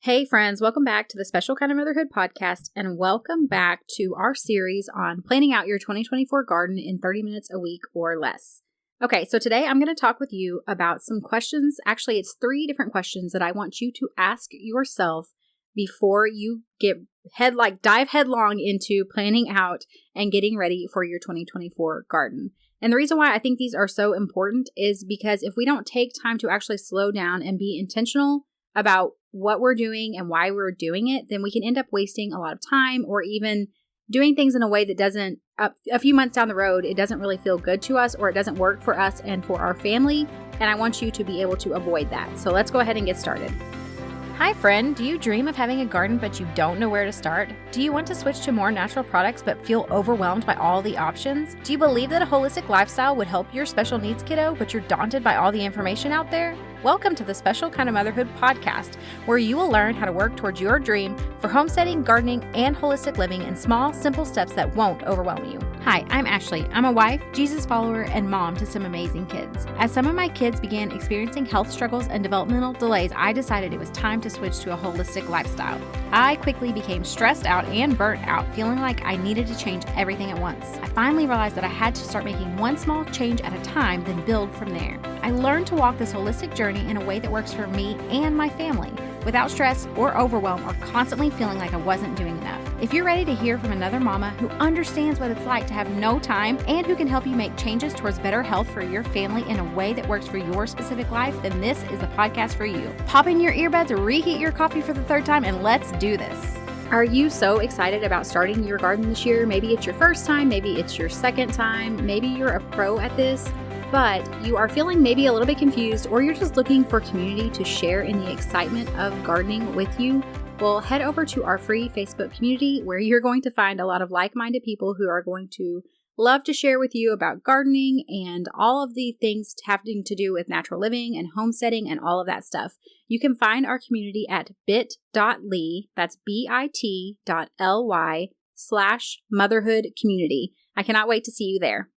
Hey friends, welcome back to the Special Kind of Motherhood podcast, and welcome back to our series on planning out your 2024 garden in 30 minutes a week or less. Okay, so today I'm going to talk with you about some questions. Actually, it's 3 different questions that I want you to ask yourself before you dive headlong into planning out and getting ready for your 2024 garden. And the reason why I think these are so important is because if we don't take time to actually slow down and be intentional about what we're doing and why we're doing it, then we can end up wasting a lot of time or even doing things in a way that doesn't, a few months down the road, it doesn't really feel good to us or it doesn't work for us and for our family. And I want you to be able to avoid that. So let's go ahead and get started. Hi friend, do you dream of having a garden but you don't know where to start? Do you want to switch to more natural products but feel overwhelmed by all the options? Do you believe that a holistic lifestyle would help your special needs kiddo but you're daunted by all the information out there? Welcome to the Special Kind of Motherhood podcast, where you will learn how to work towards your dream for homesteading, gardening, and holistic living in small, simple steps that won't overwhelm you. Hi, I'm Ashley. I'm a wife, Jesus follower, and mom to some amazing kids. As some of my kids began experiencing health struggles and developmental delays, I decided it was time to switch to a holistic lifestyle. I quickly became stressed out and burnt out, feeling like I needed to change everything at once. I finally realized that I had to start making one small change at a time, then build from there. I learned to walk this holistic journey in a way that works for me and my family, without stress or overwhelm or constantly feeling like I wasn't doing enough. If you're ready to hear from another mama who understands what it's like to have no time and who can help you make changes towards better health for your family in a way that works for your specific life, then this is the podcast for you. Pop in your earbuds, reheat your coffee for the 3rd time, and let's do this. Are you so excited about starting your garden this year? Maybe it's your first time, maybe it's your second time, maybe you're a pro at this, but you are feeling maybe a little bit confused, or you're just looking for community to share in the excitement of gardening with you. Well, head over to our free Facebook community where you're going to find a lot of like-minded people who are going to love to share with you about gardening and all of the things having to do with natural living and homesteading and all of that stuff. You can find our community at bit.ly, that's bit.ly/motherhood community. I cannot wait to see you there.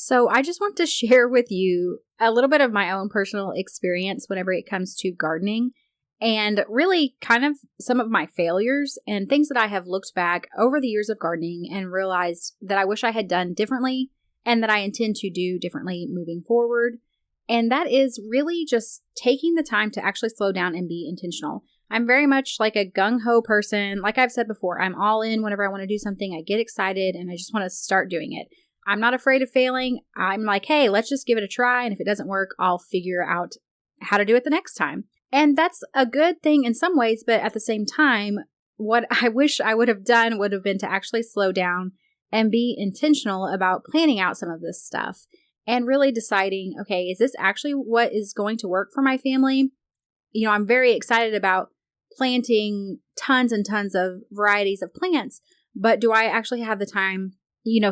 So I just want to share with you a little bit of my own personal experience whenever it comes to gardening, and really kind of some of my failures and things that I have looked back over the years of gardening and realized that I wish I had done differently and that I intend to do differently moving forward. And that is really just taking the time to actually slow down and be intentional. I'm very much like a gung-ho person. Like I've said before, I'm all in whenever I want to do something. I get excited and I just want to start doing it. I'm not afraid of failing. I'm like, hey, let's just give it a try. And if it doesn't work, I'll figure out how to do it the next time. And that's a good thing in some ways. But at the same time, what I wish I would have done would have been to actually slow down and be intentional about planning out some of this stuff and really deciding, okay, is this actually what is going to work for my family? You know, I'm very excited about planting tons and tons of varieties of plants, but do I actually have the time,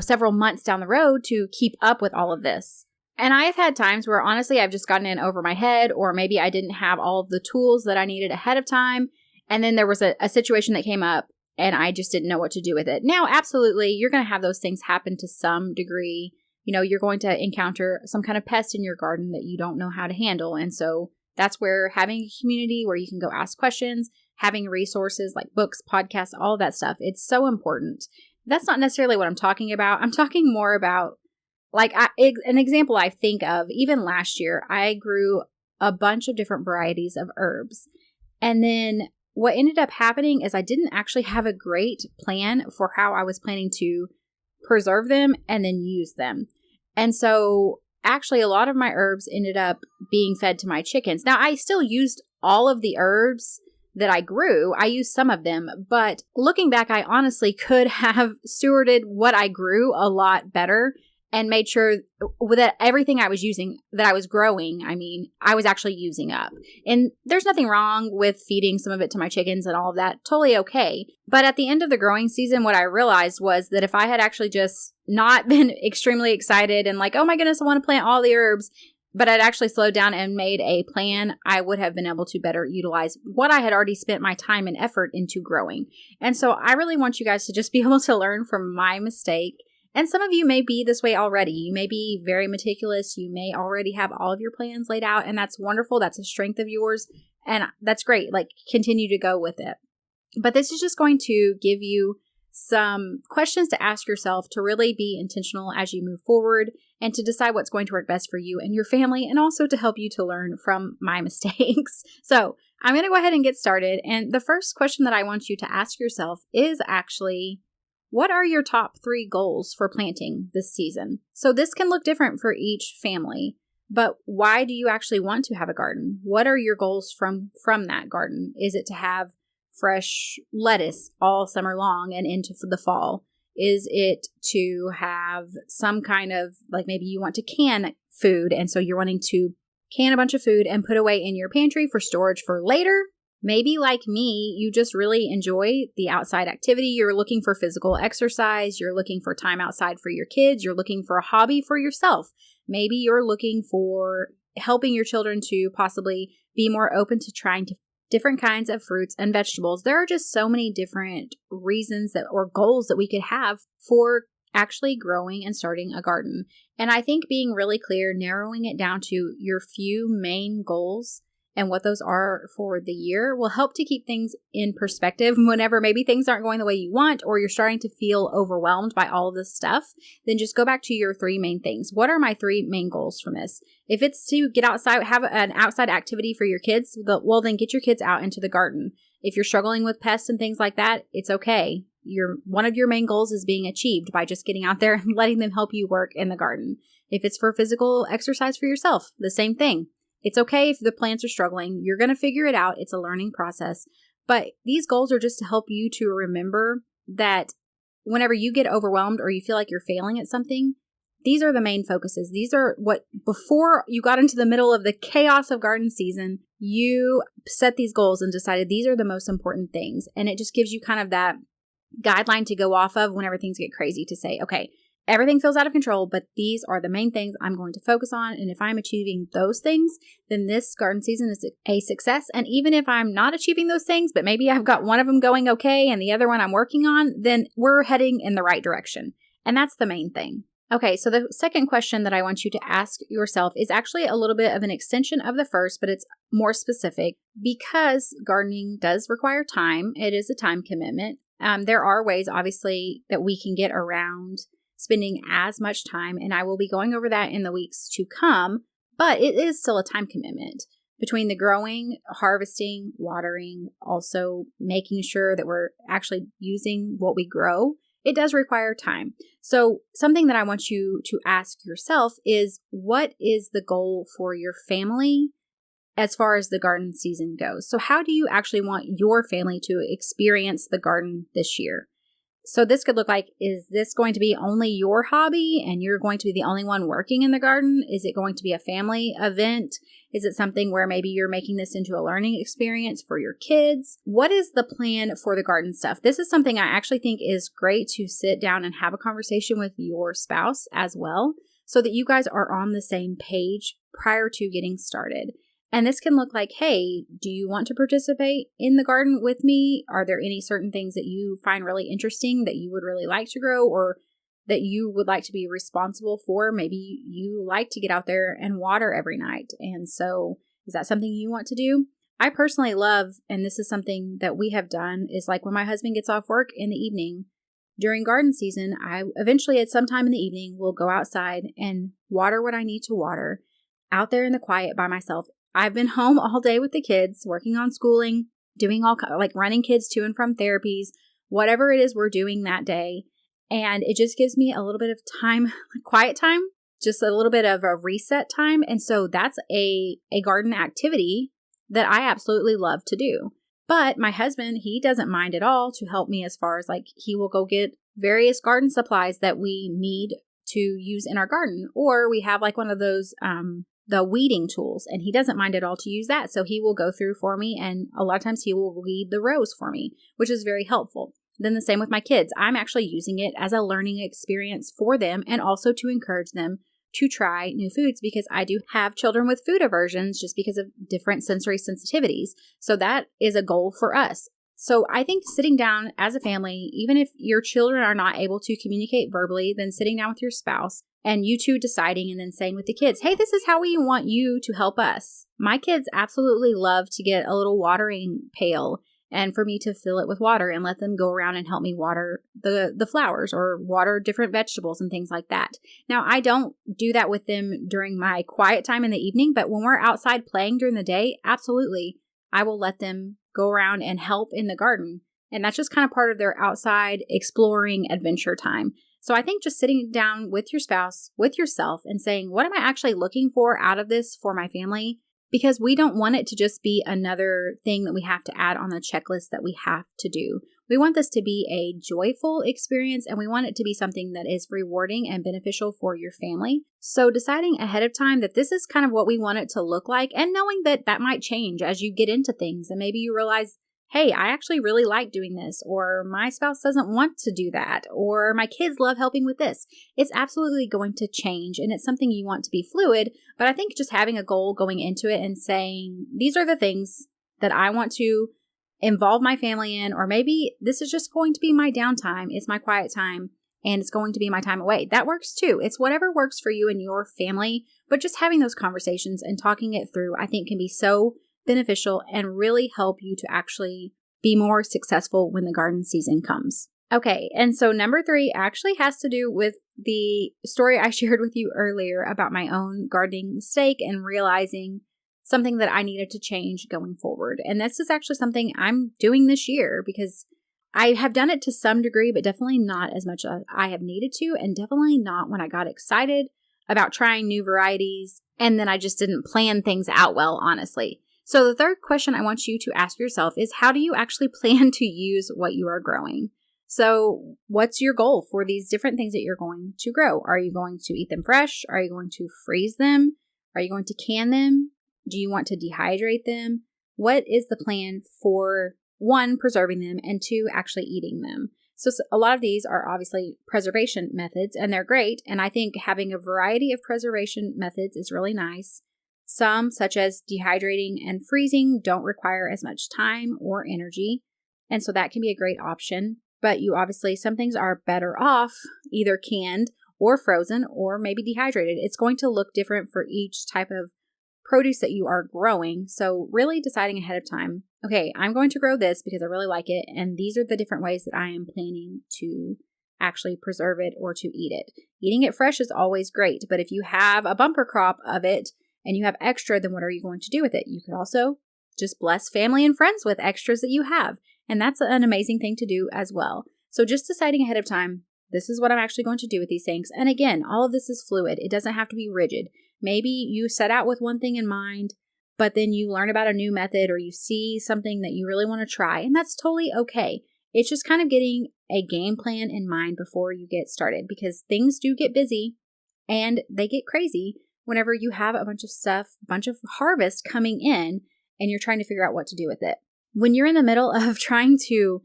several months down the road to keep up with all of this? And I have had times where honestly, I've just gotten in over my head, or maybe I didn't have all of the tools that I needed ahead of time. And then there was a situation that came up and I just didn't know what to do with it. Now, absolutely, you're going to have those things happen to some degree. You're going to encounter some kind of pest in your garden that you don't know how to handle. And so that's where having a community where you can go ask questions, having resources like books, podcasts, all of that stuff, it's so important. That's not necessarily what I'm talking about. I'm talking more about an example I think of, even last year, I grew a bunch of different varieties of herbs. And then what ended up happening is I didn't actually have a great plan for how I was planning to preserve them and then use them. And so actually a lot of my herbs ended up being fed to my chickens. Now, I still used all of the herbs that I grew. I used some of them, but looking back, I honestly could have stewarded what I grew a lot better and made sure that everything I was using, that I was growing, I was actually using up. And there's nothing wrong with feeding some of it to my chickens and all of that. Totally okay. But at the end of the growing season, what I realized was that if I had actually just not been extremely excited and like, oh my goodness, I want to plant all the herbs, but I'd actually slowed down and made a plan, I would have been able to better utilize what I had already spent my time and effort into growing. And so I really want you guys to just be able to learn from my mistake. And some of you may be this way already. You may be very meticulous. You may already have all of your plans laid out, and that's wonderful. That's a strength of yours. And that's great. Like, continue to go with it. But this is just going to give you some questions to ask yourself to really be intentional as you move forward and to decide what's going to work best for you and your family, and also to help you to learn from my mistakes. So I'm going to go ahead and get started. And the first question that I want you to ask yourself is actually, what are your top 3 goals for planting this season? So this can look different for each family, but why do you actually want to have a garden? What are your goals from that garden? Is it to have fresh lettuce all summer long and into the fall? Is it to have some kind of, like, maybe you want to can food, and so you're wanting to can a bunch of food and put away in your pantry for storage for later? Maybe like me, you just really enjoy the outside activity. You're looking for physical exercise. You're looking for time outside for your kids. You're looking for a hobby for yourself. Maybe you're looking for helping your children to possibly be more open to trying different kinds of fruits and vegetables. There are just so many different reasons or goals that we could have for actually growing and starting a garden. And I think being really clear, narrowing it down to your few main goals and what those are for the year will help to keep things in perspective whenever maybe things aren't going the way you want, or you're starting to feel overwhelmed by all of this stuff. Then just go back to your 3 main things. What are my 3 main goals from this? If it's to get outside, have an outside activity for your kids, well, then get your kids out into the garden. If you're struggling with pests and things like that, it's okay. One of your main goals is being achieved by just getting out there and letting them help you work in the garden. If it's for physical exercise for yourself, the same thing. It's okay if the plants are struggling. You're going to figure it out. It's a learning process. But these goals are just to help you to remember that whenever you get overwhelmed or you feel like you're failing at something, these are the main focuses. These are what, before you got into the middle of the chaos of garden season, you set these goals and decided these are the most important things. And it just gives you kind of that guideline to go off of whenever things get crazy, to say, okay, everything feels out of control, but these are the main things I'm going to focus on. And if I'm achieving those things, then this garden season is a success. And even if I'm not achieving those things, but maybe I've got one of them going okay and the other one I'm working on, then we're heading in the right direction. And that's the main thing. Okay, so the second question that I want you to ask yourself is actually a little bit of an extension of the first, but it's more specific because gardening does require time. It is a time commitment. There are ways, obviously, that we can get around spending as much time, and I will be going over that in the weeks to come, but it is still a time commitment between the growing, harvesting, watering, also making sure that we're actually using what we grow. It does require time. So something that I want you to ask yourself is, what is the goal for your family as far as the garden season goes? So how do you actually want your family to experience the garden this year? So this could look like, is this going to be only your hobby and you're going to be the only one working in the garden? Is it going to be a family event? Is it something where maybe you're making this into a learning experience for your kids? What is the plan for the garden stuff? This is something I actually think is great to sit down and have a conversation with your spouse as well, so that you guys are on the same page prior to getting started. And this can look like, hey, do you want to participate in the garden with me? Are there any certain things that you find really interesting that you would really like to grow, or that you would like to be responsible for? Maybe you like to get out there and water every night. And so is that something you want to do? I personally love, and this is something that we have done, is like when my husband gets off work in the evening during garden season, I eventually at some time in the evening will go outside and water what I need to water out there in the quiet by myself. I've been home all day with the kids, working on schooling, doing like running kids to and from therapies, whatever it is we're doing that day. And it just gives me a little bit of time, quiet time, just a little bit of a reset time. And so that's a garden activity that I absolutely love to do. But my husband, he doesn't mind at all to help me, as far as like he will go get various garden supplies that we need to use in our garden. Or we have like one of those, the weeding tools, and he doesn't mind at all to use that. So he will go through for me, and a lot of times he will weed the rows for me, which is very helpful. Then the same with my kids. I'm actually using it as a learning experience for them, and also to encourage them to try new foods, because I do have children with food aversions just because of different sensory sensitivities. So that is a goal for us. So I think sitting down as a family, even if your children are not able to communicate verbally, then sitting down with your spouse and you two deciding and then saying with the kids, hey, this is how we want you to help us. My kids absolutely love to get a little watering pail and for me to fill it with water and let them go around and help me water the flowers or water different vegetables and things like that. Now, I don't do that with them during my quiet time in the evening, but when we're outside playing during the day, absolutely, I will let them go around and help in the garden. And that's just kind of part of their outside exploring adventure time. So I think just sitting down with your spouse, with yourself, and saying, what am I actually looking for out of this for my family? Because we don't want it to just be another thing that we have to add on the checklist that we have to do. We want this to be a joyful experience, and we want it to be something that is rewarding and beneficial for your family. So deciding ahead of time that this is kind of what we want it to look like, and knowing that that might change as you get into things, and maybe you realize, hey, I actually really like doing this, or my spouse doesn't want to do that, or my kids love helping with this. It's absolutely going to change, and it's something you want to be fluid, but I think just having a goal going into it and saying, these are the things that I want to involve my family in, or maybe this is just going to be my downtime, it's my quiet time, and it's going to be my time away. That works too. It's whatever works for you and your family, but just having those conversations and talking it through, I think can be so beneficial and really help you to actually be more successful when the garden season comes. Okay, and so number 3 actually has to do with the story I shared with you earlier about my own gardening mistake and realizing something that I needed to change going forward. And this is actually something I'm doing this year because I have done it to some degree, but definitely not as much as I have needed to, and definitely not when I got excited about trying new varieties and then I just didn't plan things out well, honestly. So the third question I want you to ask yourself is, how do you actually plan to use what you are growing? So what's your goal for these different things that you're going to grow? Are you going to eat them fresh? Are you going to freeze them? Are you going to can them? Do you want to dehydrate them? What is the plan for 1, preserving them, and 2, actually eating them? So a lot of these are obviously preservation methods, and they're great. And I think having a variety of preservation methods is really nice. Some, such as dehydrating and freezing, don't require as much time or energy. And so that can be a great option. But some things are better off either canned or frozen or maybe dehydrated. It's going to look different for each type of produce that you are growing. So really deciding ahead of time, okay, I'm going to grow this because I really like it. And these are the different ways that I am planning to actually preserve it or to eat it. Eating it fresh is always great. But if you have a bumper crop of it and you have extra, then what are you going to do with it? You could also just bless family and friends with extras that you have. And that's an amazing thing to do as well. So just deciding ahead of time, this is what I'm actually going to do with these things. And again, all of this is fluid. It doesn't have to be rigid. Maybe you set out with one thing in mind, but then you learn about a new method or you see something that you really want to try, and that's totally okay. It's just kind of getting a game plan in mind before you get started, because things do get busy and they get crazy whenever you have a bunch of stuff, a bunch of harvest coming in and you're trying to figure out what to do with it. When you're in the middle of trying to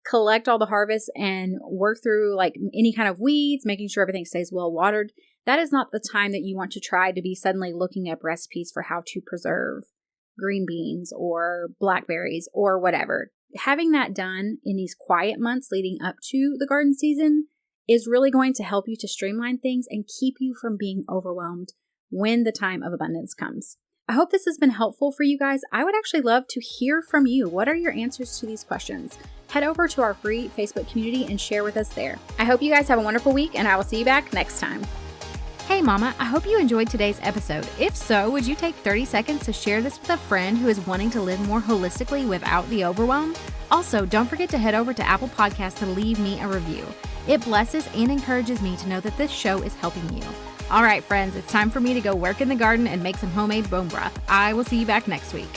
collect all the harvest and work through like any kind of weeds, making sure everything stays well watered, that is not the time that you want to try to be suddenly looking up recipes for how to preserve green beans or blackberries or whatever. Having that done in these quiet months leading up to the garden season is really going to help you to streamline things and keep you from being overwhelmed when the time of abundance comes. I hope this has been helpful for you guys. I would actually love to hear from you. What are your answers to these questions? Head over to our free Facebook community and share with us there. I hope you guys have a wonderful week, and I will see you back next time. Hey Mama, I hope you enjoyed today's episode. If so, would you take 30 seconds to share this with a friend who is wanting to live more holistically without the overwhelm? Also, don't forget to head over to Apple Podcasts to leave me a review. It blesses and encourages me to know that this show is helping you. All right, friends, it's time for me to go work in the garden and make some homemade bone broth. I will see you back next week.